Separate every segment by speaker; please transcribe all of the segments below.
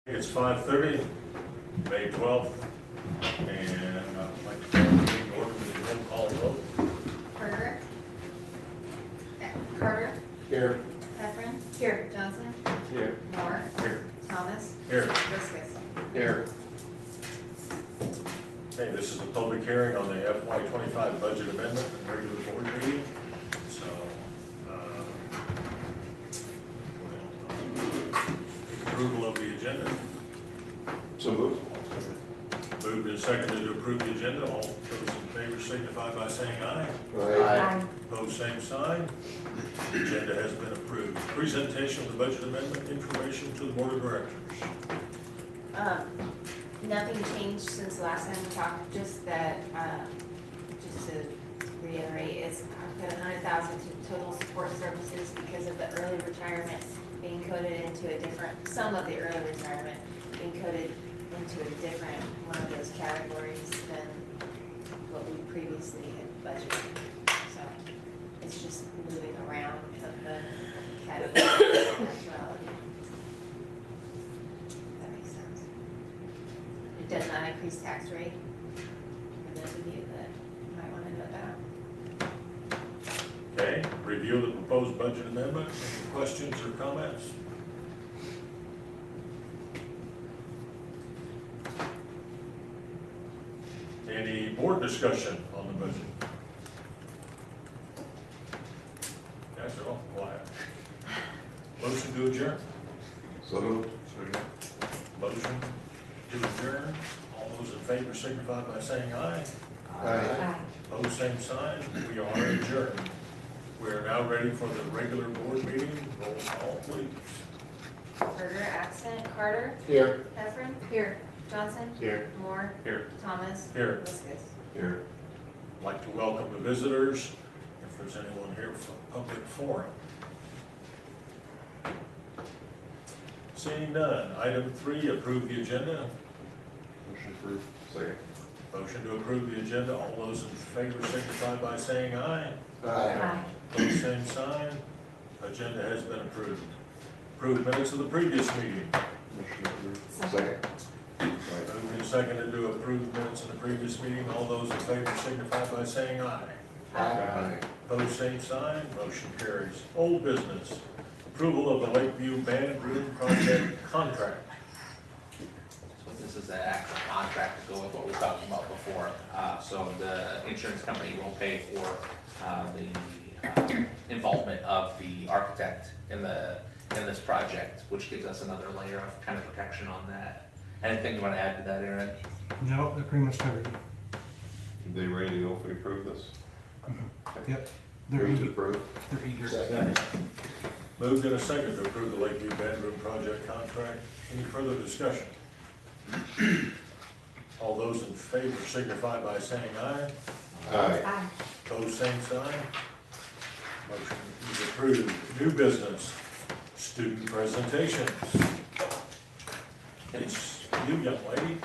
Speaker 1: It's 5:30, May 12th, and I'd like to call the meeting order with a roll call vote.
Speaker 2: Carter.
Speaker 3: Here.
Speaker 2: Heffron. Here. Johnson.
Speaker 3: Here.
Speaker 2: Moore.
Speaker 1: Here.
Speaker 2: Thomas.
Speaker 1: Here.
Speaker 2: Viscus.
Speaker 3: Here.
Speaker 1: Okay, this is a public hearing on the FY25 budget amendment and regular board meeting. So, approval of the agenda.
Speaker 3: So moved.
Speaker 1: Moved and seconded to approve the agenda. All those in favor signify by saying aye.
Speaker 3: Aye.
Speaker 1: Opposed, same sign. The agenda has been approved. Presentation of the budget amendment information to the board of directors.
Speaker 2: Nothing changed since the last time we talked, just that, just to reiterate, it's put $100,000 to total support services because of the early retirement being coded into a different, some of the early retirement being coded into a different one of those categories than what we previously had budgeted. So it's just moving around of the category of actuality. That makes sense. It does not increase tax rate, for those of you that might want to know that.
Speaker 1: Okay, review the proposed budget amendment. Any questions or comments? Any board discussion on the budget? Guys are all quiet. Motion to adjourn.
Speaker 3: So moved.
Speaker 1: Motion to adjourn. All those in favor signify by saying aye.
Speaker 3: Aye.
Speaker 1: Opposed, same sign. We are adjourned. We are now ready for the regular board meeting. Roll call, please.
Speaker 2: Berger, absent. Carter.
Speaker 3: Here.
Speaker 2: Heffron. Here. Johnson.
Speaker 3: Here.
Speaker 2: Moore.
Speaker 1: Here.
Speaker 2: Thomas.
Speaker 1: Here.
Speaker 2: Viscus.
Speaker 3: Here.
Speaker 1: I'd like to welcome the visitors, if there's anyone here for public forum. Seeing none. Item 3, approve the agenda.
Speaker 3: Motion approved. Second.
Speaker 1: Motion to approve the agenda. All those in favor signify by saying aye.
Speaker 3: Aye.
Speaker 1: Opposed, same sign. Agenda has been approved. Approved minutes of the previous meeting.
Speaker 3: Motion approved. Second.
Speaker 1: Moved and seconded to approve minutes of the previous meeting. All those in favor signify by saying aye.
Speaker 3: Aye.
Speaker 1: Opposed, same sign. Motion carries. Old business. Approval of the Lakeview Band Room Project contract.
Speaker 4: So this is the actual contract to go with what we were talking about before. So the insurance company will pay for the involvement of the architect in this project, which gives us another layer of kind of protection on that. Anything you want to add to that, Aaron?
Speaker 5: No, they're pretty much covered.
Speaker 3: They ready to go if we approve this?
Speaker 5: Yep. They're
Speaker 3: Move to
Speaker 5: eager.
Speaker 3: approve.
Speaker 5: They're eager.
Speaker 3: Second.
Speaker 1: Moved and a second to approve the Lakeview Band Room Project contract. Any further discussion? All those in favor signify by saying aye.
Speaker 3: Aye.
Speaker 1: Opposed, same sign. Motion is approved. New business, student presentations. It's you, young lady.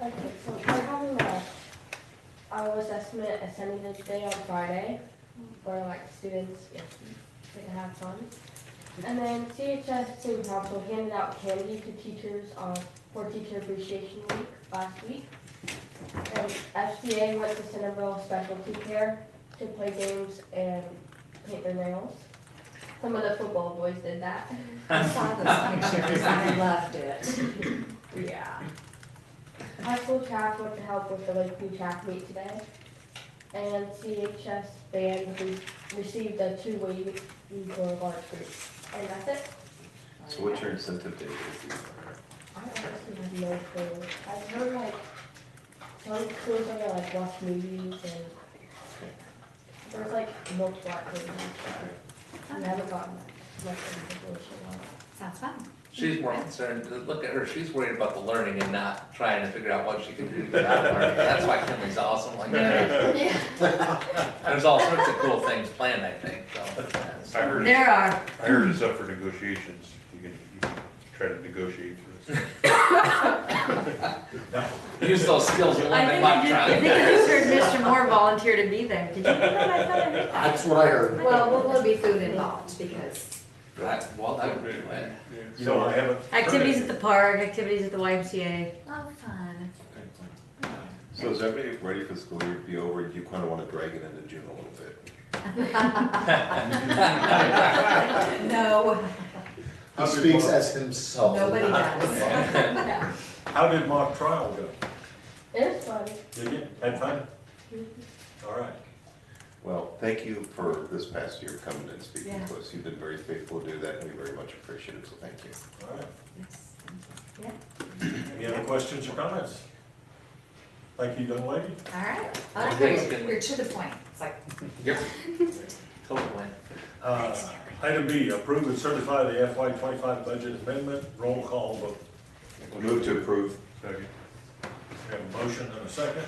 Speaker 6: Okay, so we're having our assessment assembly day on Friday, where like students, they can have fun. And then CHS Student Council handed out candy to teachers for Teacher Appreciation Week last week. And SBA went to Centerville Specialty Care to play games and paint their nails. Some of the football boys did that.
Speaker 2: I saw those pictures and I loved it.
Speaker 6: Yeah. High school track went to help with the Lakeview track meet today. And CHS band received a 2-way for a large group. And that's it.
Speaker 3: So what's your incentive day?
Speaker 6: I honestly have no clue. I've heard like some schools are gonna like watch movies and there's like multiple activities. I haven't gotten much information on it.
Speaker 2: Sounds fun.
Speaker 4: She's more concerned, look at her, she's worried about the learning and not trying to figure out what she can do to get out of learning. That's why Kinley's awesome like that. There's all sorts of cool things planned, I think, so.
Speaker 7: I heard,
Speaker 2: There are.
Speaker 7: I heard it's up for negotiations. You can try to negotiate for this.
Speaker 4: Use those skills you learned in
Speaker 8: I
Speaker 4: Montreal.
Speaker 8: think I just heard Mr. Moore volunteer to be there. Did you hear that? I thought I heard that.
Speaker 3: That's what I heard.
Speaker 2: Well, will there be food involved because
Speaker 4: Well, that would be lit.
Speaker 1: You know, I haven't. heard
Speaker 8: Activities
Speaker 1: it.
Speaker 8: at the park, activities at the YMCA.
Speaker 2: Oh, fun.
Speaker 3: So is everybody ready for school year to be over? Do you kind of want to drag it into June a little bit?
Speaker 8: No,
Speaker 1: How
Speaker 9: He
Speaker 1: did
Speaker 9: speaks
Speaker 1: mock-
Speaker 9: as himself.
Speaker 8: nobody does.
Speaker 1: How did mock trial go?
Speaker 6: It was fun.
Speaker 1: Did you? Had fun? All right.
Speaker 3: Well, thank you for this past year coming and speaking
Speaker 8: Yeah.
Speaker 3: to us. You've been very faithful to do that, and we very much appreciate it, so thank you.
Speaker 1: All right.
Speaker 8: Yeah.
Speaker 1: Any other questions or comments? Thank you, young lady.
Speaker 2: All right.
Speaker 8: I like it.
Speaker 10: You're to the point. It's like,
Speaker 4: Yep. Total win.
Speaker 1: Item B, approve and certify the FY '25 budget amendment, roll call vote.
Speaker 3: Move to approve.
Speaker 7: Second.
Speaker 1: We have a motion and a second.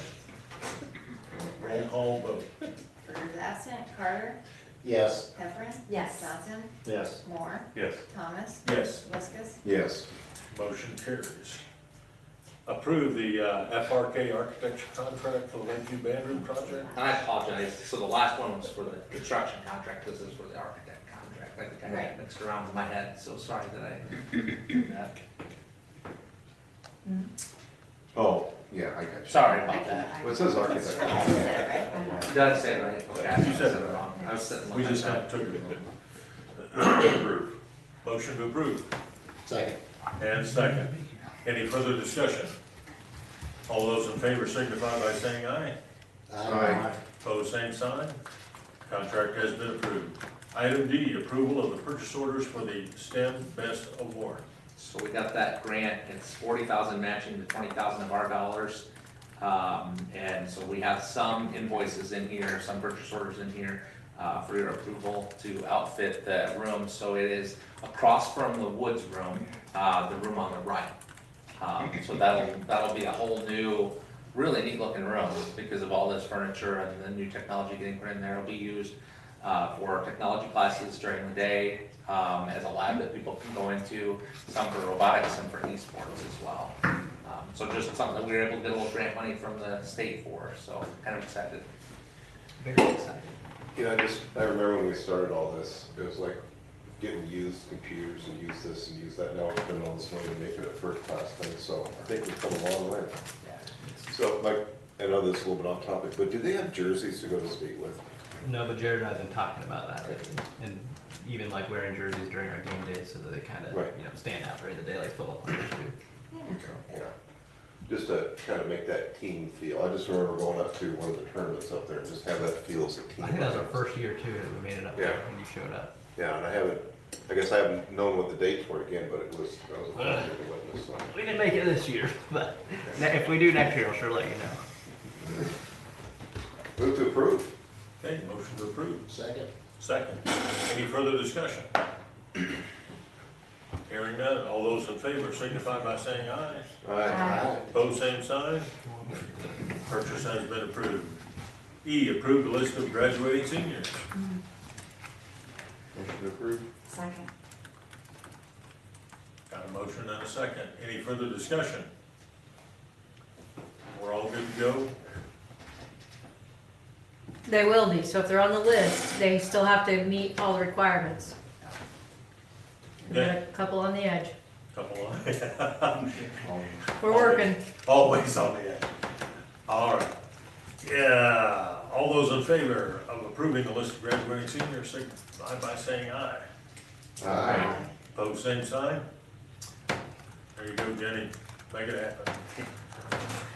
Speaker 1: Roll call vote.
Speaker 2: Bird is absent. Carter,
Speaker 9: Yes.
Speaker 2: Heffernan,
Speaker 8: Yes.
Speaker 2: Johnson,
Speaker 9: Yes.
Speaker 2: Moore,
Speaker 7: Yes.
Speaker 2: Thomas,
Speaker 1: Yes.
Speaker 2: Liscus.
Speaker 3: Yes.
Speaker 1: Motion carries. Approve the FRK architecture contract for the Lakeview Band Room project.
Speaker 4: And I apologize, so the last one was for the construction contract, this is for the architect contract. I think I got it mixed around in my head, so sorry that I did that.
Speaker 3: Oh, yeah, I got you.
Speaker 4: Sorry about that.
Speaker 3: Well, it says architect.
Speaker 4: Did I say it right? Okay, I
Speaker 1: You said
Speaker 4: said
Speaker 1: it
Speaker 4: it wrong. I was sitting.
Speaker 1: We
Speaker 4: looking
Speaker 1: just
Speaker 4: at
Speaker 1: kind of
Speaker 4: that.
Speaker 1: took it. Approve. Motion to approve.
Speaker 9: Second.
Speaker 1: And second. Any further discussion? All those in favor signify by saying aye.
Speaker 3: Aye.
Speaker 1: Pose same sign. Contract has been approved. Item D, approval of the purchase orders for the STEM Best Award.
Speaker 4: So we got that grant, it's 40,000 matching to 20,000 of our dollars. And so we have some invoices in here, some purchase orders in here, for your approval to outfit the room. So it is across from the Woods room, the room on the right. So that'll be a whole new, really neat looking room because of all this furniture and the new technology getting put in there. It'll be used for technology classes during the day, as a lab that people can go into, some for robotics, some for esports as well. So just something that we were able to get a little grant money from the state for, so kind of excited. Very excited.
Speaker 3: You know, I remember when we started all this, it was like getting used computers and use this and use that. Now it's been on this way to make it a first class thing, so I think we've come a long way.
Speaker 4: Yeah.
Speaker 3: So, like, I know this is a little bit off topic, but do they have jerseys to go to state with?
Speaker 11: No, but Jared and I have been talking about that, and even like wearing jerseys during our game days so that they kind of,
Speaker 3: Right.
Speaker 11: you know, stand out during the day like football players do.
Speaker 3: Yeah. Just to kind of make that team feel. I just remember going up to one of the tournaments up there and just have that feel as a team.
Speaker 11: I think that was our first year too that we made it up there
Speaker 3: Yeah.
Speaker 11: when you showed up.
Speaker 3: Yeah, and I guess I haven't known what the dates were again, but that was a pleasure to witness, so.
Speaker 11: We didn't make it this year, but if we do next year, I'll sure let you know.
Speaker 3: Move to approve.
Speaker 1: Okay, motion to approve.
Speaker 9: Second.
Speaker 1: Second. Any further discussion? Hearing none, all those in favor signify by saying aye.
Speaker 3: Aye.
Speaker 1: Pose same sign. Purchase has been approved. E, approve the list of graduating seniors.
Speaker 3: Motion to approve.
Speaker 10: second.
Speaker 1: Got a motion and a second. Any further discussion? We're all good to go?
Speaker 8: They will be, so if they're on the list, they still have to meet all the requirements. We got a couple on the edge.
Speaker 1: Couple of,
Speaker 8: We're working.
Speaker 1: always on the edge. All right. Yeah, all those in favor of approving the list of graduating seniors signify by saying aye.
Speaker 3: Aye.
Speaker 1: Pose same sign. There you go, Jenny. Make it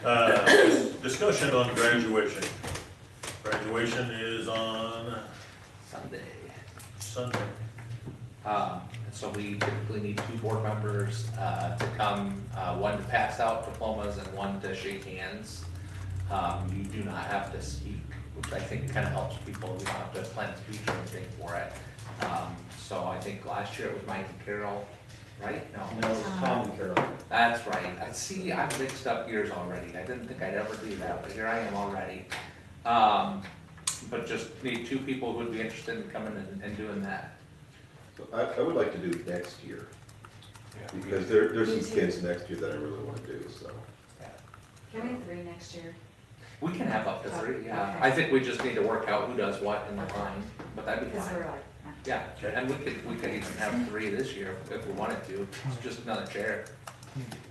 Speaker 1: happen. Discussion on graduation. Graduation is on
Speaker 4: Sunday.
Speaker 1: Sunday.
Speaker 4: So we typically need 2 board members to come, one to pass out diplomas and one to shake hands. You do not have to speak, which I think kind of helps people. You don't have to plan a speech or anything for it. So I think last year it was Mike and Carol, right?
Speaker 9: No, Tom and Carol.
Speaker 4: That's right. I see, I've mixed up years already. I didn't think I'd ever do that, but here I am already. But just need 2 people who would be interested in coming and doing that.
Speaker 3: So I would like to do next year, because there's some kids next year that I really want to do, so.
Speaker 10: Can we have 3 next year?
Speaker 4: We can have up to 3, yeah.
Speaker 10: Okay.
Speaker 4: I think we just need to work out who does what in the line, but that'd be
Speaker 10: Because
Speaker 4: fine.
Speaker 10: we're like
Speaker 4: Yeah,
Speaker 1: Okay.
Speaker 4: and we could even have 3 this year if we wanted to, it's just another chair.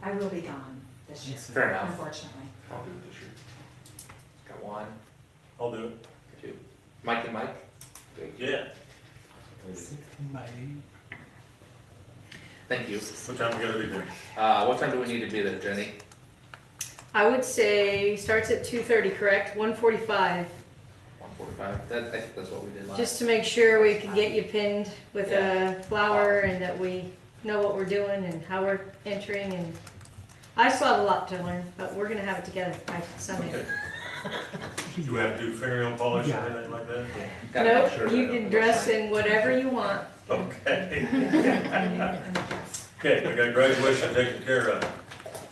Speaker 10: I will be gone this year,
Speaker 4: Fair enough.
Speaker 10: unfortunately.
Speaker 7: I'll do it this year.
Speaker 4: Got 1,
Speaker 1: I'll do it.
Speaker 4: 2. Mike and Mike?
Speaker 1: Yeah.
Speaker 4: Thank you.
Speaker 1: What time we gotta be there?
Speaker 4: What time do we need to be there, Jenny?
Speaker 8: I would say starts at 2:30, correct? 1:45,
Speaker 4: 1:45, I think that's what we did last.
Speaker 8: just to make sure we can get you pinned with a flower and that we know what we're doing and how we're entering and I still have a lot to learn, but we're gonna have it together by Sunday.
Speaker 1: Do we have to do fingernail polish or
Speaker 5: Yeah.
Speaker 1: anything like that?
Speaker 4: Gotta make
Speaker 8: Nope,
Speaker 4: sure
Speaker 8: you
Speaker 4: that-
Speaker 8: can dress in whatever you want.
Speaker 1: Okay. Okay, we got graduation taken care of.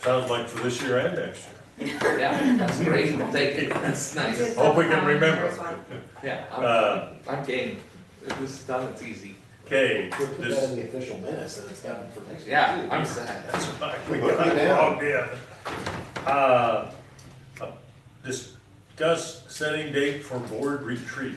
Speaker 1: Sounds like for this year and next year.
Speaker 4: Yeah, that's great, we'll take it, that's nice.
Speaker 1: Hope we can remember.
Speaker 4: Yeah, I'm game. If this is done, it's easy.
Speaker 1: Okay,
Speaker 9: We'll put that
Speaker 1: this,
Speaker 9: in the official minutes, and it's happened for next year.
Speaker 4: Yeah, I'm sad.
Speaker 1: that's right, we
Speaker 9: Look
Speaker 1: got
Speaker 9: it
Speaker 1: it
Speaker 9: down.
Speaker 1: logged in. Discuss setting date for board retreat.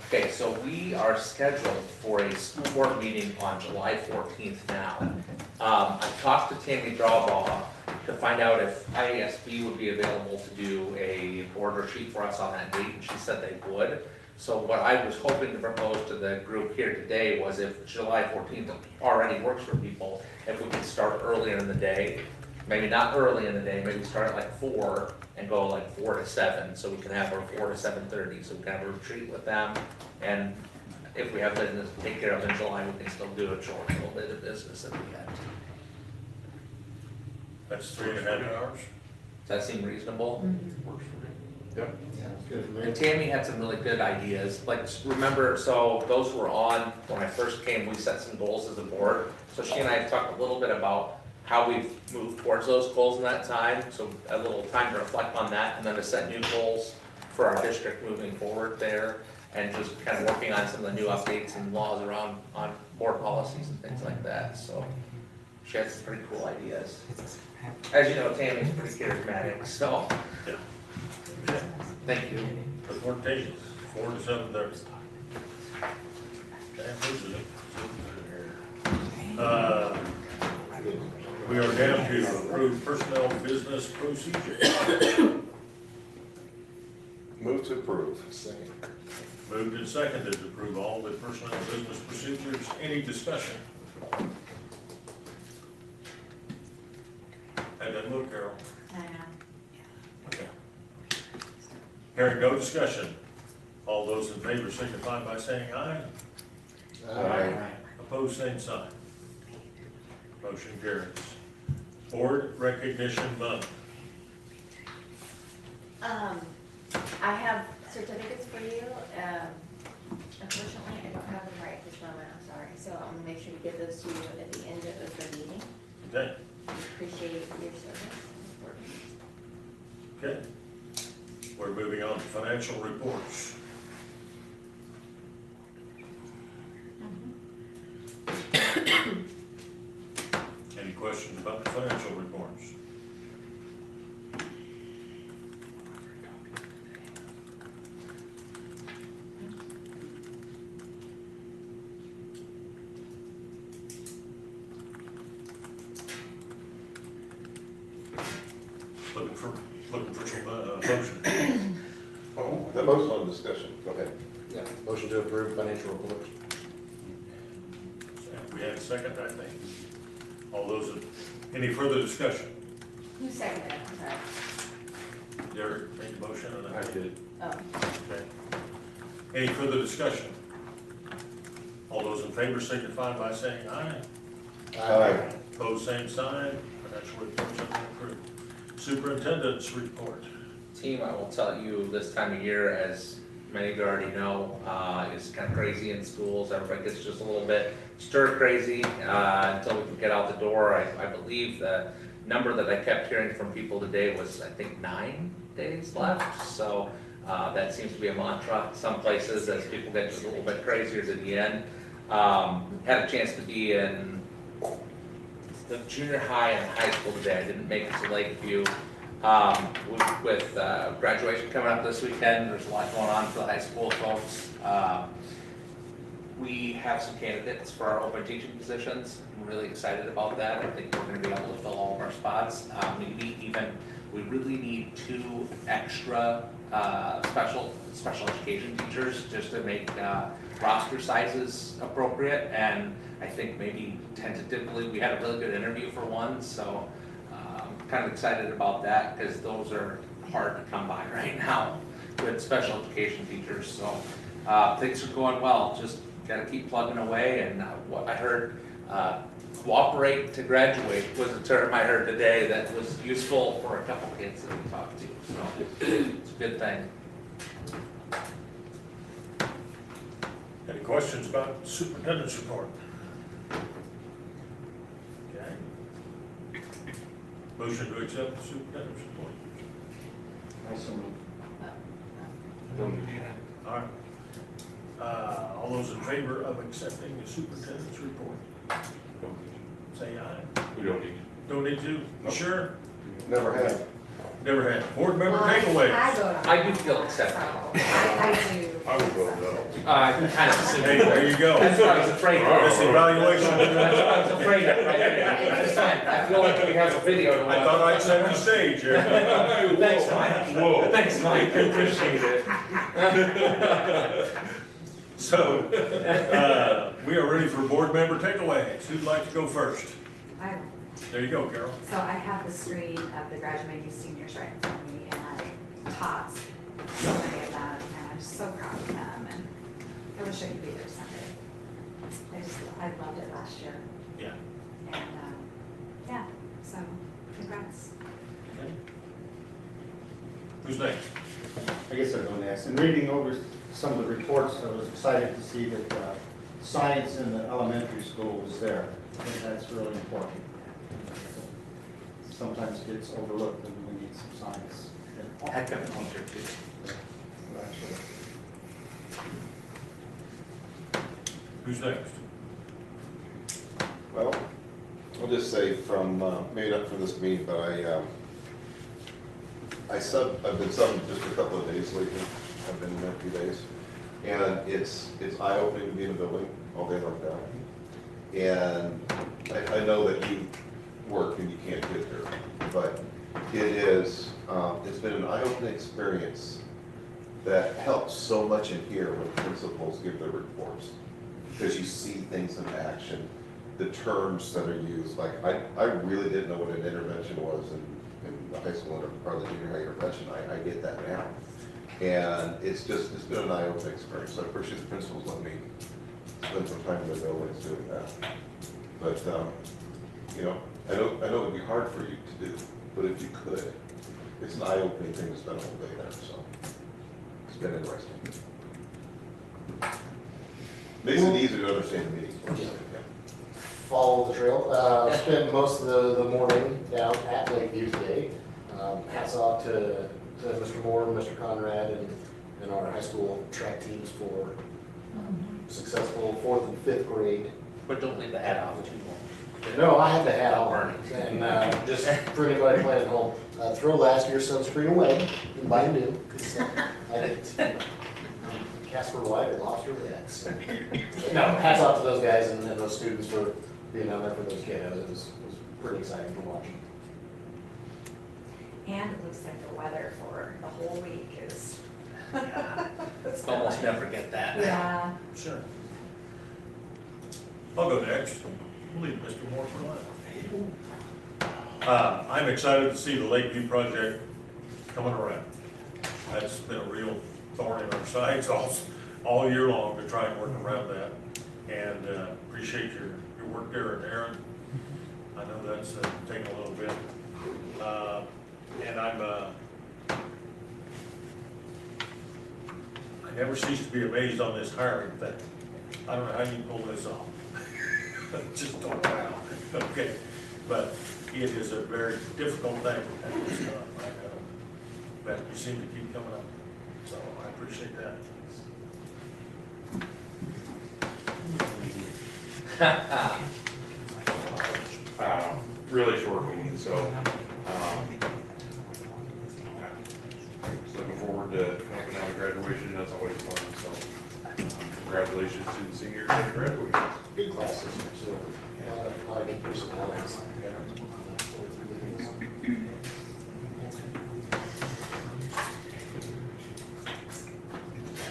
Speaker 4: Okay, so we are scheduled for a school board meeting on July 14th now. I talked to Tammy Drawbaugh to find out if IASB would be available to do a board retreat for us on that date, and she said they would. So what I was hoping to propose to the group here today was if July 14th already works for people, if we could start earlier in the day, maybe not early in the day, maybe start at like 4 and go like 4 to 7, so we can have our 4 to 7:30, so we can have a retreat with them. And if we have business to take care of in July, we can still do a short little bit of business that we had.
Speaker 1: That's 3.5 hours.
Speaker 4: Does that seem reasonable?
Speaker 7: Works for me.
Speaker 9: Yep. Sounds good for me.
Speaker 4: And Tammy had some really good ideas, like, remember, so those who were on, when I first came, we set some goals as a board. So she and I talked a little bit about how we've moved towards those goals in that time, so a little time to reflect on that, and then to set new goals for our district moving forward there, and just kind of working on some of the new updates and laws around, on board policies and things like that, so she had some pretty cool ideas. As you know, Tammy's pretty charismatic, so,
Speaker 1: Yeah.
Speaker 4: thank you.
Speaker 1: The 14th, 4 to 7:30. Okay, who's it? We are down to approve personnel business procedure.
Speaker 3: Move to approve. Second.
Speaker 1: Moved and seconded to approve all the personnel business procedures. Any discussion? And then look, Carol. Okay. Hearing no discussion. All those in favor signify by saying aye.
Speaker 9: Aye.
Speaker 1: Opposed, same sign. Motion carries. Board Recognition Month.
Speaker 2: I have certificates for you. Unfortunately, I don't have them right at this moment, I'm sorry. So I'm gonna make sure to give those to you at the end of the meeting.
Speaker 1: Okay,
Speaker 2: Appreciate your service.
Speaker 1: okay. We're moving on to financial reports. Any questions about the financial reports? Looking for some, motion.
Speaker 3: Oh, that motion on discussion, go ahead.
Speaker 9: Yeah, motion to approve financial reports.
Speaker 1: We had a second, I think. All those, any further discussion?
Speaker 2: Who seconded it? I'm sorry.
Speaker 1: Derek made the motion and I did.
Speaker 2: Oh,
Speaker 1: Okay. Any further discussion? All those in favor signify by saying aye.
Speaker 3: Aye.
Speaker 1: Pose same sign. Financial reports have been approved. Superintendent's report.
Speaker 4: Team, I will tell you, this time of year, as many of you already know, is kind of crazy in schools. Everybody gets just a little bit stir crazy until we can get out the door. I believe the number that I kept hearing from people today was, I think, 9 days left. So that seems to be a mantra some places as people get just a little bit crazier to the end. Had a chance to be in the junior high and high school today. I didn't make it to Lakeview. With graduation coming up this weekend, there's a lot going on for the high school folks. We have some candidates for our open teaching positions. I'm really excited about that. I think we're gonna be able to fill all of our spots. Maybe even, we really need 2 extra special education teachers just to make roster sizes appropriate. And I think maybe tentatively, we had a really good interview for one, so kind of excited about that because those are hard to come by right now with special education teachers. So things are going well. Just got to keep plugging away. And what I heard, cooperate to graduate was a term I heard today that was useful for a couple kids that we talked to. So it's a good thing.
Speaker 1: Any questions about superintendent's report? Okay. Motion to accept the superintendent's report. All right. All those in favor of accepting the superintendent's report, say aye.
Speaker 7: We don't need.
Speaker 1: Don't need to? You sure?
Speaker 3: Never have.
Speaker 1: Never had. Board member
Speaker 10: I
Speaker 1: takeaways.
Speaker 10: vote
Speaker 4: I do feel accepted.
Speaker 10: I do.
Speaker 7: I would vote no.
Speaker 4: I kind of assumed.
Speaker 1: Hey, there you go.
Speaker 4: That's what I was afraid of.
Speaker 1: This evaluation.
Speaker 4: That's what I was afraid of right there. I feel like we have a video to watch.
Speaker 1: I thought I'd set the stage here.
Speaker 4: Thanks, Mike.
Speaker 7: Whoa.
Speaker 4: Thanks, Mike. I appreciate it.
Speaker 1: So, we are ready for board member takeaways. Who'd like to go first?
Speaker 10: I will.
Speaker 1: There you go, Carol.
Speaker 10: So I have the screen of the graduating seniors right in front of me, and I taught so many of them, and I'm so proud of them, and I wish I could be there Sunday. I loved it last year,
Speaker 1: Yeah.
Speaker 10: and, yeah, so congrats.
Speaker 1: Okay. Who's next?
Speaker 12: I guess I'll go next. In reading over some of the reports, I was excited to see that science in the elementary school was there. I think that's really important. Sometimes gets overlooked and we need some science.
Speaker 4: Heck of a teacher too.
Speaker 1: Who's next?
Speaker 3: Well, I'll just say from, maybe not for this meeting, but I've been subbing just a couple of days lately. I've been there a few days. And it's eye-opening to be in a building all day like that. And I know that you work and you can't get there, but it's been an eye-opening experience that helps so much in here when principals give their reports. Because you see things in action, the terms that are used. Like, I really didn't know what an intervention was in the high school and part of the junior high intervention. I get that now. And it's been an eye-opening experience. So I appreciate the principals letting me spend some time in the buildings doing that. But, you know, I know it'd be hard for you to do, but if you could, it's an eye-opening thing to spend all day there, so it's been interesting. Makes it easier to understand the meetings. Yeah.
Speaker 9: Follow the trail. Spent most of the morning down at Lakeview today. Hats off to Mr. Moore, Mr. Conrad, and our high school track teams for successful 4th and 5th grade.
Speaker 4: But don't leave the hat off too long.
Speaker 9: No, I had the hat on. And just for anybody playing at home, throw last year's sunscreen away and buy new. 'Cause, I didn't. Casper White or lost your bets. No, hats off to those guys and those students for being out there for those kiddos. It was pretty exciting to watch.
Speaker 10: And it looks like the weather for the whole week is. It's
Speaker 4: Almost never get that.
Speaker 10: Yeah.
Speaker 1: Sure. I'll go next. We'll leave Mr. Moore for last. I'm excited to see the Lakeview project coming around. That's been a real thorn in our sides all year long to try and work around that. And appreciate your work there, and Aaron. I know that's taken a little bit. And I never cease to be amazed on this hiring thing. I don't know how you pull this off. Just don't know how. Okay, but it is a very difficult thing. But you seem to keep coming up, so I appreciate that.
Speaker 7: Really short meeting, so, just looking forward to helping out a graduation, that's always fun, so. Congratulations to the seniors that graduated.
Speaker 9: Good classes, so, a lot of good personalities.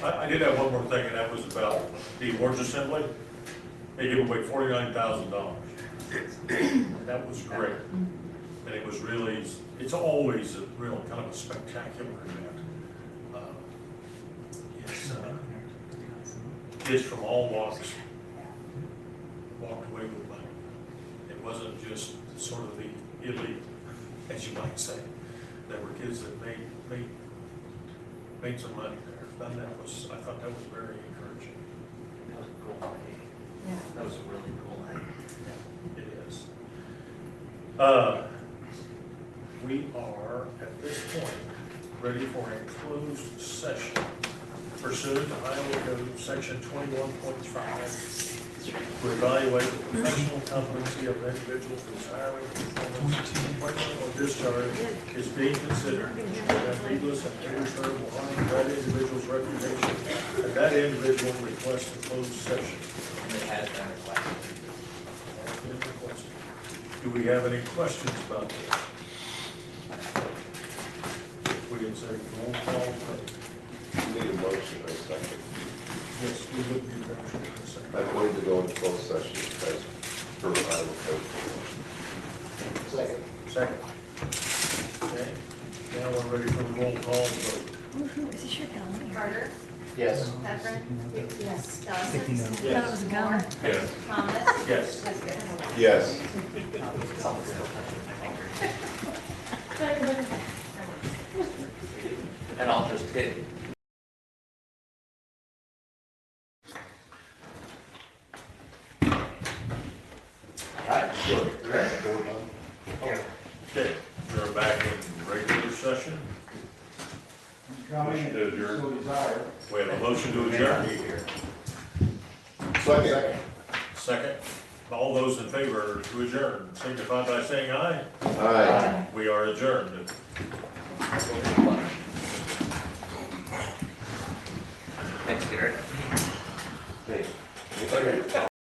Speaker 1: I did have one more thing, and that was about the awards assembly. They gave away $49,000. That was great. And it was really, it's always a real kind of a spectacular event. It's, kids from all walks walked away with money. It wasn't just sort of the elite, as you might say. There were kids that made some money there. And that was, I thought that was very encouraging.
Speaker 4: That was a cool day.
Speaker 8: Yeah.
Speaker 4: That was a really cool night.
Speaker 1: It is. We are, at this point, ready for a closed session pursuant to Iowa Code Section 21.5 to evaluate the professional competency of an individual whose hiring, performance, appointment, or discharge is being considered to prevent needless and irreparable harm to that individual's reputation, and that individual requests a closed session.
Speaker 4: And it has been requested.
Speaker 1: Do we have any questions about this? We can say roll call vote.
Speaker 3: Need a motion or a second.
Speaker 1: Yes, we would be better in a second.
Speaker 3: I'm going to go into closed session as per Iowa code.
Speaker 9: Second.
Speaker 1: Second. Okay, now we're ready for the roll call vote.
Speaker 8: Is this your gun?
Speaker 10: Carter,
Speaker 9: Yes.
Speaker 10: Pepper,
Speaker 6: Yes.
Speaker 10: Dawson,
Speaker 5: Yes.
Speaker 8: That was a gun.
Speaker 1: Yes.
Speaker 10: Thomas.
Speaker 1: Yes.
Speaker 10: Lisbeth.
Speaker 3: Yes.
Speaker 4: And I'll just hit.
Speaker 1: Okay, we're back in regular session.
Speaker 12: Coming,
Speaker 7: Motion to adjourn.
Speaker 12: so desire.
Speaker 1: We have a motion to adjourn.
Speaker 3: Second.
Speaker 1: Second. All those in favor to adjourn signify by saying aye.
Speaker 3: Aye.
Speaker 1: We are adjourned.